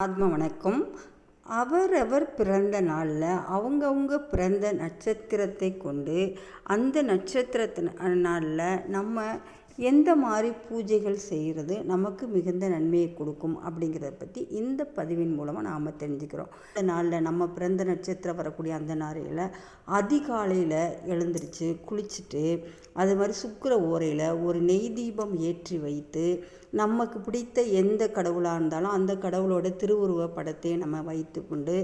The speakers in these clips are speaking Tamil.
ஆத்ம வணக்கம். அவரவர் பிறந்த நாளில் அவங்கவுங்க பிறந்த நட்சத்திரத்தை கொண்டு அந்த நாளில் நம்ம எந்த மாதிரி பூஜைகள் செய்கிறது நமக்கு மிகுந்த நன்மையை கொடுக்கும் அப்படிங்கிறத பற்றி இந்த பதிவின் மூலமாக நாம் தெரிஞ்சுக்கிறோம். இந்த நாளில் நம்ம பிறந்த நட்சத்திரம் வரக்கூடிய அந்த நாளில் அதிகாலையில் எழுந்திரிச்சு குளிச்சுட்டு அது மாதிரி சுக்கிர ஓரையில் ஒரு நெய் தீபம் ஏற்றி வைத்து நமக்கு பிடித்த எந்த கடவுளாக இருந்தாலும் அந்த கடவுளோட திருவுருவ படத்தை நம்ம வைத்து கொண்டு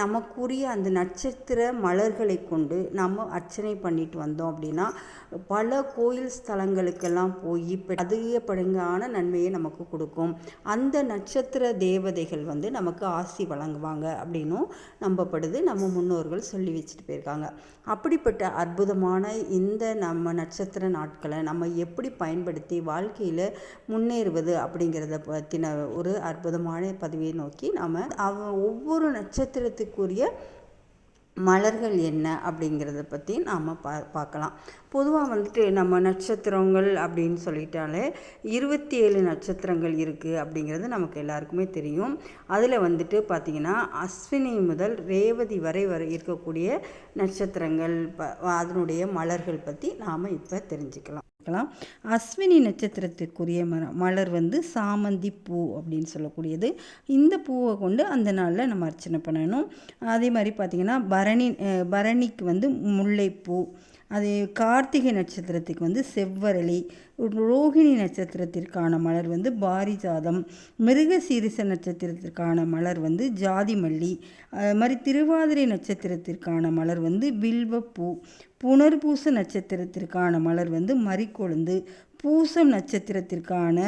நமக்குரிய அந்த நட்சத்திர மலர்களை கொண்டு நம்ம அர்ச்சனை பண்ணிட்டு வந்தோம் அப்படின்னா பல கோயில் ஸ்தலங்களுக்கெல்லாம் போய் அதிகப்படியான நன்மையை நமக்கு கொடுக்கும். அந்த நட்சத்திர தேவதைகள் நமக்கு ஆசி வழங்குவாங்க அப்படின்னும் நம்பப்படுது. நம்ம முன்னோர்கள் சொல்லி வச்சுட்டு போயிருக்காங்க. அப்படிப்பட்ட அற்புதமான இந்த நம்ம நட்சத்திர நாட்களை நம்ம எப்படி பயன்படுத்தி வாழ்க்கையில் முன்னேறுவது அப்படிங்கிறத பற்றின ஒரு அற்புதமான பதிவை நோக்கி நாம் ஒவ்வொரு நட்சத்திரத்துக்குரிய மலர்கள் என்ன அப்படிங்கிறத பற்றி நாம் பார்க்கலாம். பொதுவாக நம்ம நட்சத்திரங்கள் அப்படின்னு சொல்லிட்டாலே 27 நட்சத்திரங்கள் இருக்குது அப்படிங்கிறது நமக்கு எல்லாருக்குமே தெரியும். அதில் பார்த்திங்கன்னா அஸ்வினி முதல் ரேவதி வரை இருக்கக்கூடிய நட்சத்திரங்கள் அதனுடைய மலர்கள் பற்றி நாம் இப்போ தெரிஞ்சுக்கலாம். அஸ்வினி நட்சத்திரத்துக்குரிய மலர் சாமந்தி பூ அப்படின்னு சொல்லக்கூடியது. இந்த பூவை கொண்டு அந்த நாளில் நம்ம அர்ச்சனை பண்ணணும். அதே மாதிரி பார்த்திங்கன்னா பரணிக்கு முல்லைப்பூ, அது கார்த்திகை நட்சத்திரத்துக்கு செவ்வரளி, ரோகிணி நட்சத்திரத்திற்கான மலர் பாரிஜாதம், மிருகசீரிச நட்சத்திரத்திற்கான மலர் ஜாதி மல்லி, அது மாதிரி திருவாதிரை நட்சத்திரத்திற்கான மலர் வில்வப்பூ, புனர்பூச நட்சத்திரத்திற்கான மலர் மறிக்கொழுந்து, பூசம் நட்சத்திரத்திற்கான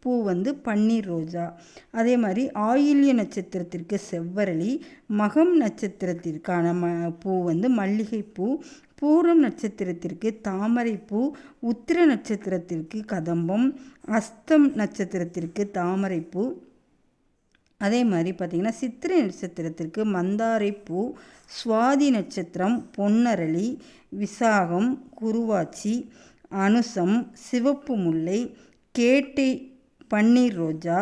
பூ பன்னீர் ரோஜா, அதே மாதிரி ஆயில்ய நட்சத்திரத்திற்கு செவ்வரளி, மகம் நட்சத்திரத்திற்கான பூ மல்லிகைப்பூ, பூரம் நட்சத்திரத்திற்கு தாமரைப்பூ, உத்திர நட்சத்திரத்திற்கு கதம்பம், அஸ்தம் நட்சத்திரத்திற்கு தாமரைப்பூ, அதே மாதிரி பார்த்திங்கன்னா சித்திரை நட்சத்திரத்திற்கு மந்தாரைப்பூ, சுவாதி நட்சத்திரம் பொன்னரளி, விசாகம் குருவாச்சி, அனுசம் சிவப்பு முல்லை, கேட்டை பன்னீர் ரோஜா,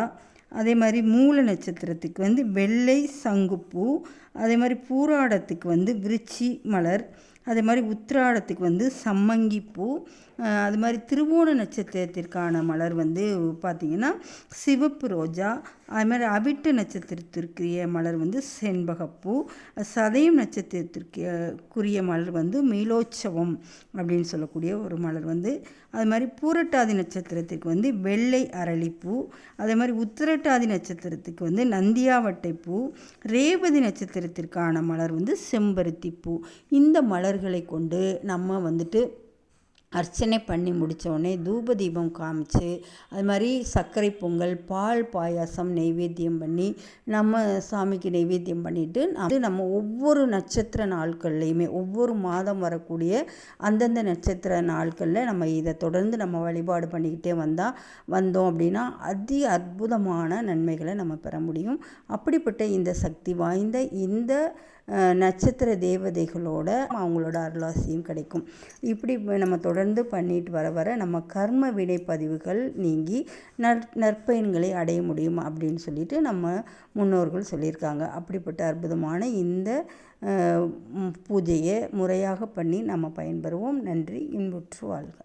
அதே மாதிரி மூல நட்சத்திரத்துக்கு வெள்ளை சங்குப்பூ, அதே மாதிரி பூராடத்துக்கு விருச்சி மலர், அதே மாதிரி உத்திராடத்துக்கு சம்மங்கிப்பூ, அது மாதிரி திருவோண நட்சத்திரத்திற்கான மலர் பார்த்திங்கன்னா சிவப்பு ரோஜா, அது மாதிரி அவிட்ட நட்சத்திரத்திற்குரிய மலர் செண்பகப்பூ, சதயம் நட்சத்திரத்திற்குரிய மலர் மீலோற்சவம் அப்படின்னு சொல்லக்கூடிய ஒரு மலர் அது மாதிரி பூரட்டாதி நட்சத்திரத்துக்கு வெள்ளை அரளிப்பூ, அதே மாதிரி உத்திரட்டாதி நட்சத்திரத்துக்கு நந்தியாவட்டைப்பூ, ரேவதி நட்சத்திரத்திற்கான மலர் செம்பருத்தி பூ. இந்த மலர்களை கொண்டு நம்ம அர்ச்சனை பண்ணி முடித்தோடனே தூப தீபம் காமிச்சு அது மாதிரி சர்க்கரை பொங்கல், பால் பாயாசம் நெய்வேத்தியம் பண்ணி நம்ம சாமிக்கு நெய்வேத்தியம் பண்ணிவிட்டு நம்ம ஒவ்வொரு நட்சத்திர நாட்கள்லையுமே ஒவ்வொரு மாதம் வரக்கூடிய அந்தந்த நட்சத்திர நாட்களில் நம்ம இதை தொடர்ந்து நம்ம வழிபாடு பண்ணிக்கிட்டே வந்தோம் அப்படின்னா அற்புதமான நன்மைகளை நம்ம பெற முடியும். அப்படிப்பட்ட இந்த சக்தி வாய்ந்த இந்த நட்சத்திர தேவதைகளோட அவங்களோட அருளாசியும் கிடைக்கும். இப்படி நம்ம தொடர்ந்து பண்ணிட்டு வர நம்ம கர்ம வினை பதிவுகள் நீங்கி நற்பயன்களை அடைய முடியும் அப்படின்னு சொல்லிட்டு நம்ம முன்னோர்கள் சொல்லியிருக்காங்க. அப்படிப்பட்ட அற்புதமான இந்த பூஜையை முறையாக பண்ணி நம்ம பயன்பெறுவோம். நன்றி. இன்புற்று வாழ்க.